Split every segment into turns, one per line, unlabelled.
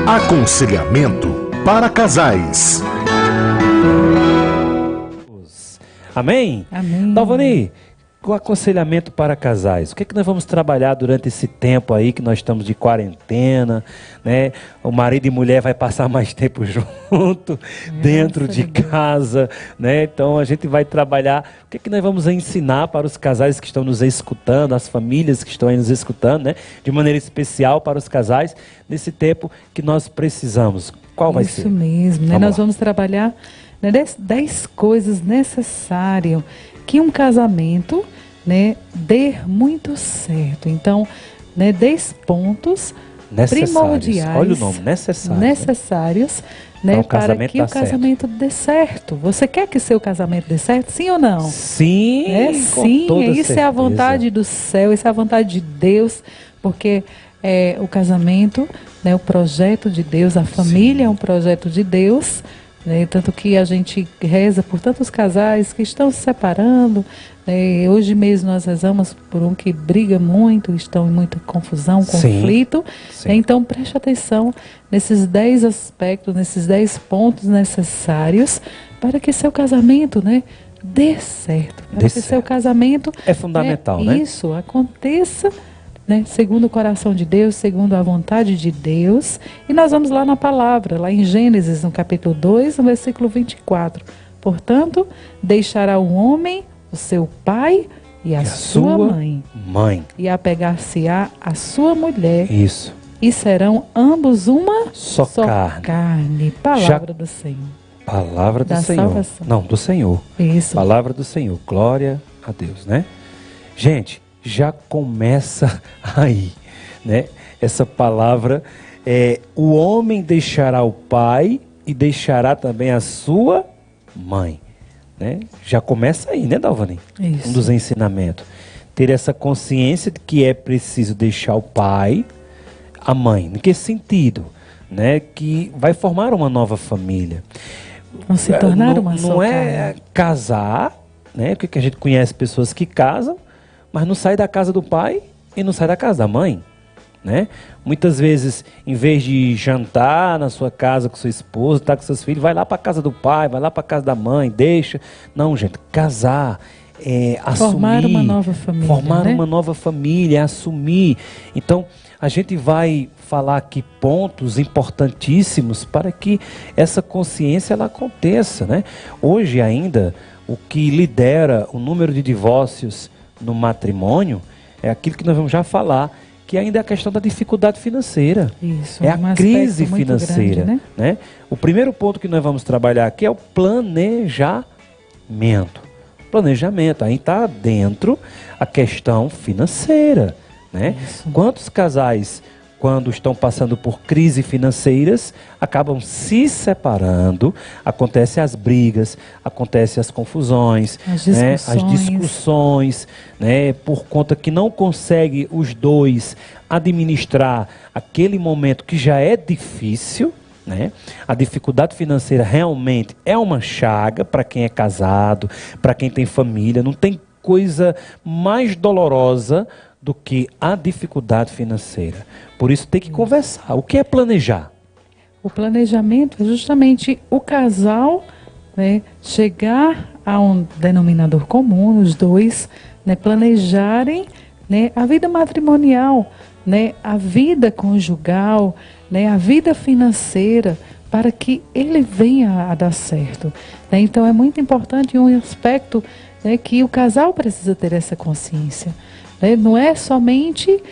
Aconselhamento para casais.
Amém?
Amém.
Dalvani, com aconselhamento para casais, o que é que nós vamos trabalhar durante esse tempo aí que nós estamos de quarentena, né? O marido e mulher vai passar mais tempo junto, dentro de casa, né? Então a gente vai trabalhar, o que é que nós vamos ensinar para os casais que estão nos escutando, as famílias que estão aí nos escutando, né? De maneira especial para os casais, nesse tempo que nós precisamos. Qual vai ser?
Isso mesmo, né? Nós vamos trabalhar, né, 10 coisas necessárias que um casamento, né, dê muito certo. Então, né, 10 pontos primordiais.
Olha o nome,
necessários, né, para que o casamento dê certo. Você quer que seu casamento dê certo? Sim ou não?
Sim,
sim. Isso é a vontade do céu, isso é a vontade de Deus, porque o casamento, né, o projeto de Deus, a família é um projeto de Deus. Né, tanto que a gente reza por tantos casais que estão se separando. Né, hoje mesmo nós rezamos por um que briga muito, estão em muita confusão, conflito.
Sim.
Então preste atenção nesses 10 aspectos, nesses 10 pontos necessários para que seu casamento, né, dê certo. Para que seu casamento
é fundamental, né?
Isso aconteça, né, segundo o coração de Deus, segundo a vontade de Deus. E nós vamos lá na palavra, lá em Gênesis, no capítulo 2, no versículo 24. Portanto, deixará o homem o seu pai e a sua mãe. E apegar-se-á a sua mulher.
Isso.
E serão ambos uma
só carne.
Palavra do Senhor.
Palavra do Senhor.
Salvação.
Não, do Senhor.
Isso.
Palavra do Senhor. Glória a Deus, né? Gente, já começa aí, né? Essa palavra o homem deixará o pai e deixará também a sua mãe, né? Já começa aí, né, Dalvani?
Isso.
Um dos ensinamentos. Ter essa consciência de que é preciso deixar o pai, a mãe. Em que sentido? Né? Que vai formar uma nova família.
Vão se tornar uma só
Não é
carne.
casar, né? Porque a gente conhece pessoas que casam, mas não sai da casa do pai e não sai da casa da mãe, né? Muitas vezes, em vez de jantar na sua casa com sua esposa, estar com seus filhos, vai lá para a casa do pai, vai lá para a casa da mãe, deixa. Não, gente, casar,
formar
assumir,
uma nova família,
formar
né?
uma nova família, assumir. Então, a gente vai falar aqui pontos importantíssimos para que essa consciência ela aconteça, né? Hoje ainda, o que lidera o número de divórcios no matrimônio é aquilo que nós vamos já falar, que ainda é a questão da dificuldade financeira.
Isso,
é a crise financeira,
grande,
né? O primeiro ponto que nós vamos trabalhar aqui é o planejamento. Planejamento, aí está dentro a questão financeira, né? Quantos casais, quando estão passando por crises financeiras, acabam se separando, acontecem as brigas, acontecem as confusões, as discussões, né, por conta que não consegue os dois administrar aquele momento que já é difícil, né? A dificuldade financeira realmente é uma chaga para quem é casado, para quem tem família, não tem coisa mais dolorosa do que a dificuldade financeira. Por isso tem que conversar. O que é planejar?
O planejamento é justamente o casal, né, chegar a um denominador comum, os dois, né, planejarem, né, a vida matrimonial, né, a vida conjugal, né, a vida financeira, para que ele venha a dar certo. Né? Então é muito importante um aspecto, né, que o casal precisa ter essa consciência. Não é somente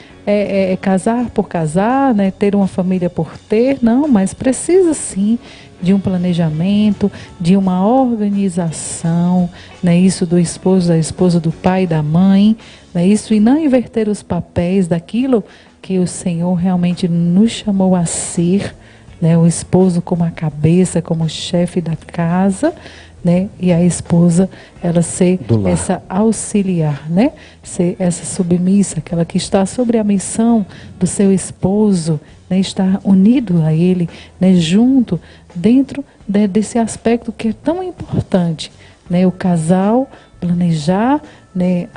casar por casar, né, ter uma família por ter, não, mas precisa sim de um planejamento, de uma organização, né, isso do esposo, da esposa, do pai e da mãe, né, isso, e não inverter os papéis daquilo que o Senhor realmente nos chamou a ser, né, o esposo como a cabeça, como o chefe da casa, né, e a esposa, ela ser essa auxiliar, né, ser essa submissa, aquela que está sobre a missão do seu esposo, né, estar unido a ele, né, junto, dentro desse aspecto que é tão importante, né, o casal planejar, né,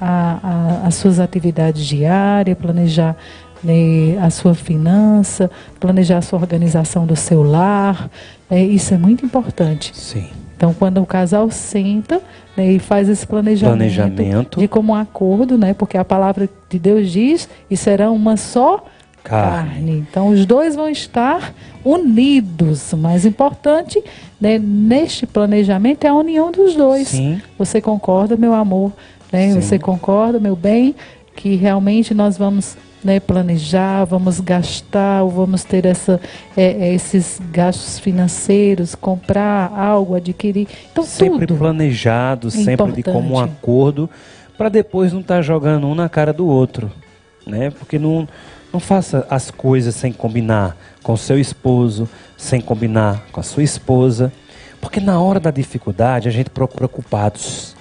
as suas atividades diárias, planejar né, a sua finança, planejar a sua organização do seu lar. Isso é muito importante.
Sim.
Então, quando o casal senta, né, e faz esse planejamento de como um acordo, né, porque a palavra de Deus diz, e serão uma só carne. Então, os dois vão estar unidos. O mais importante, né, neste planejamento é a união dos dois.
Sim.
Você concorda, meu amor? Né? Você concorda, meu bem, que realmente nós vamos, né, planejar, vamos gastar, ou vamos ter esses gastos financeiros, comprar algo, adquirir. Então,
sempre
tudo
planejado,
é
sempre
importante.
de como um acordo, para depois não estar jogando um na cara do outro, né? Porque não faça as coisas sem combinar com o seu esposo, sem combinar com a sua esposa, porque na hora da dificuldade a gente procura culpados.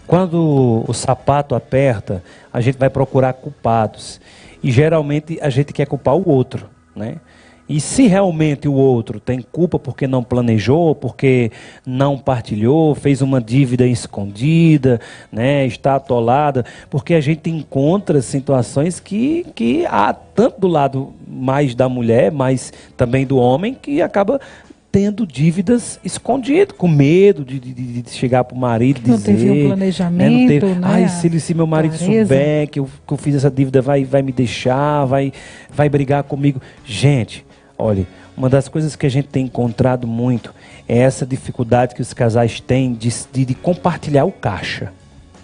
Quando o sapato aperta, a gente vai procurar culpados. E geralmente a gente quer culpar o outro, né? E se realmente o outro tem culpa porque não planejou, porque não partilhou, fez uma dívida escondida, né, está atolada, porque a gente encontra situações que há tanto do lado mais da mulher, mas também do homem, que acaba tendo dívidas escondidas, com medo de chegar para o marido e dizer...
Não teve um planejamento, né?
Ai, se meu marido souber que eu fiz essa dívida, vai me deixar, vai brigar comigo. Gente, olha, uma das coisas que a gente tem encontrado muito é essa dificuldade que os casais têm de compartilhar o caixa,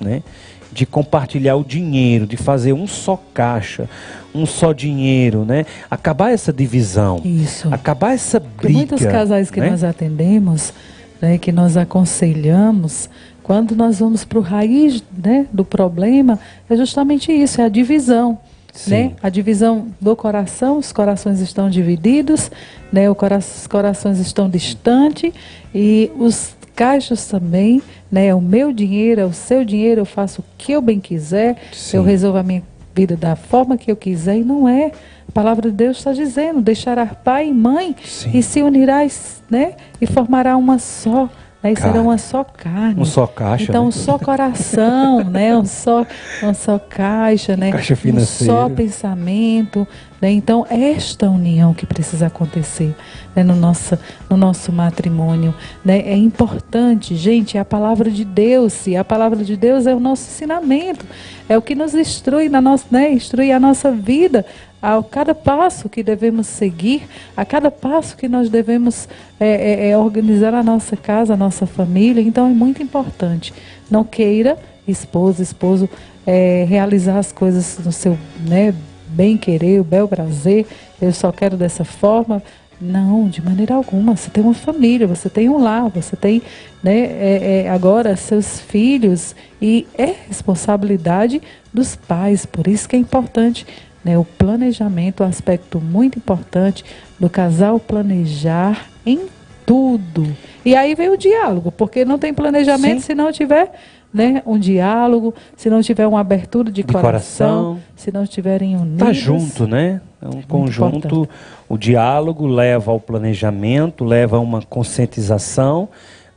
né? De compartilhar o dinheiro, de fazer um só caixa, um só dinheiro, né? Acabar essa divisão,
isso.
Acabar essa briga.
Porque muitos casais que, né, nós atendemos, né, que nós aconselhamos, quando nós vamos para o raiz, né, do problema, é justamente isso, é a divisão. Né? A divisão do coração, os corações estão divididos, né? Os corações estão distantes e os caixas também, né? É o meu dinheiro, é o seu dinheiro, eu faço o que eu bem quiser, eu resolvo a minha vida da forma que eu quiser, e não é. A palavra de Deus está dizendo, deixará pai e mãe e se unirás, né? E formará uma só. Aí será uma só carne.
Um só caixa.
Então,
né?
um só coração, né? Uma só caixa, né?
Caixa financeira.
Um só pensamento. Né? Então, esta união que precisa acontecer, né? no nosso matrimônio. Né? É importante, gente, é a palavra de Deus. E a palavra de Deus é o nosso ensinamento. É o que nos instrui, instrui a nossa vida. A cada passo que devemos seguir, a cada passo que nós devemos organizar a nossa casa, a nossa família. Então é muito importante. Não queira, esposo, realizar as coisas no seu, né, bem querer, o bel prazer. Eu só quero dessa forma. Não, de maneira alguma. Você tem uma família, você tem um lar, você tem, né, agora seus filhos. E é responsabilidade dos pais. Por isso que é importante, né, o planejamento, um aspecto muito importante do casal planejar em tudo. E aí vem o diálogo, porque não tem planejamento se não tiver, né, um diálogo, se não tiver uma abertura de coração, se não estiverem unidos.
Tá junto, né? É um conjunto. Importante. O diálogo leva ao planejamento, leva a uma conscientização,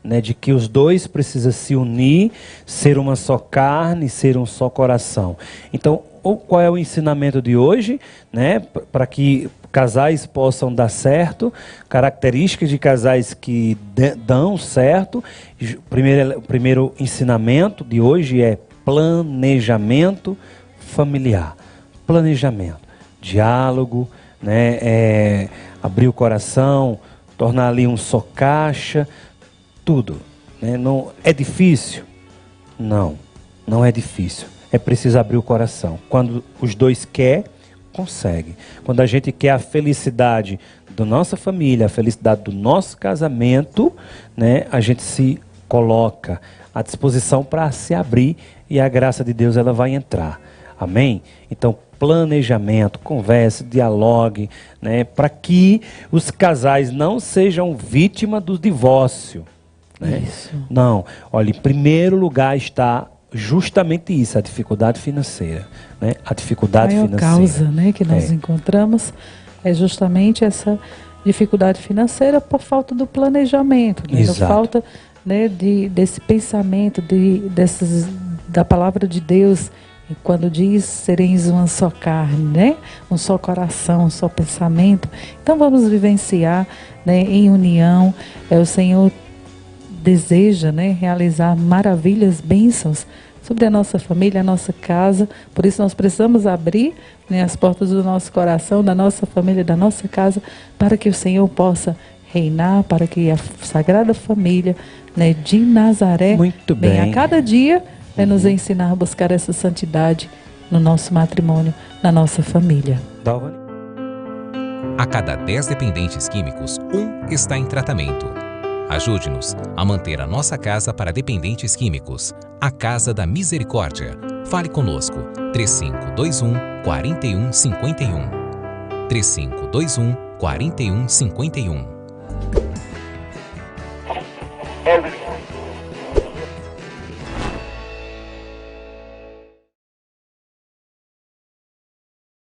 né, de que os dois precisam se unir, ser uma só carne, ser um só coração. Então, qual é o ensinamento de hoje, né, para que casais possam dar certo, características de casais que dão certo. O primeiro ensinamento de hoje é planejamento familiar. Planejamento, diálogo, né, abrir o coração, tornar ali um só caixa, tudo. Né? Não, é difícil? Não é difícil. É preciso abrir o coração. Quando os dois querem, consegue. Quando a gente quer a felicidade da nossa família, a felicidade do nosso casamento, né, a gente se coloca à disposição para se abrir e a graça de Deus ela vai entrar. Amém? Então, planejamento, converse, dialogue, né, para que os casais não sejam vítimas do divórcio. Né?
Isso.
Não. Olha, em primeiro lugar está justamente isso, a dificuldade financeira, né? A dificuldade financeira. A
causa, né, que nós encontramos é justamente essa dificuldade financeira por falta do planejamento, né? Por falta, né, desse pensamento, da palavra de Deus E quando diz sereis uma só carne, né? Um só coração, um só pensamento. Então vamos vivenciar, né, em união. O Senhor deseja, né, realizar maravilhas, bênçãos sobre a nossa família, a nossa casa. Por isso nós precisamos abrir, né, as portas do nosso coração, da nossa família, da nossa casa, para que o Senhor possa reinar, para que a Sagrada Família, né, de Nazaré venha a cada dia, né, nos ensinar a buscar essa santidade no nosso matrimônio, na nossa família.
A cada 10 dependentes químicos, 1 está em tratamento. Ajude-nos a manter a nossa casa para dependentes químicos. A Casa da Misericórdia. Fale conosco. 3521 4151. 3521 4151.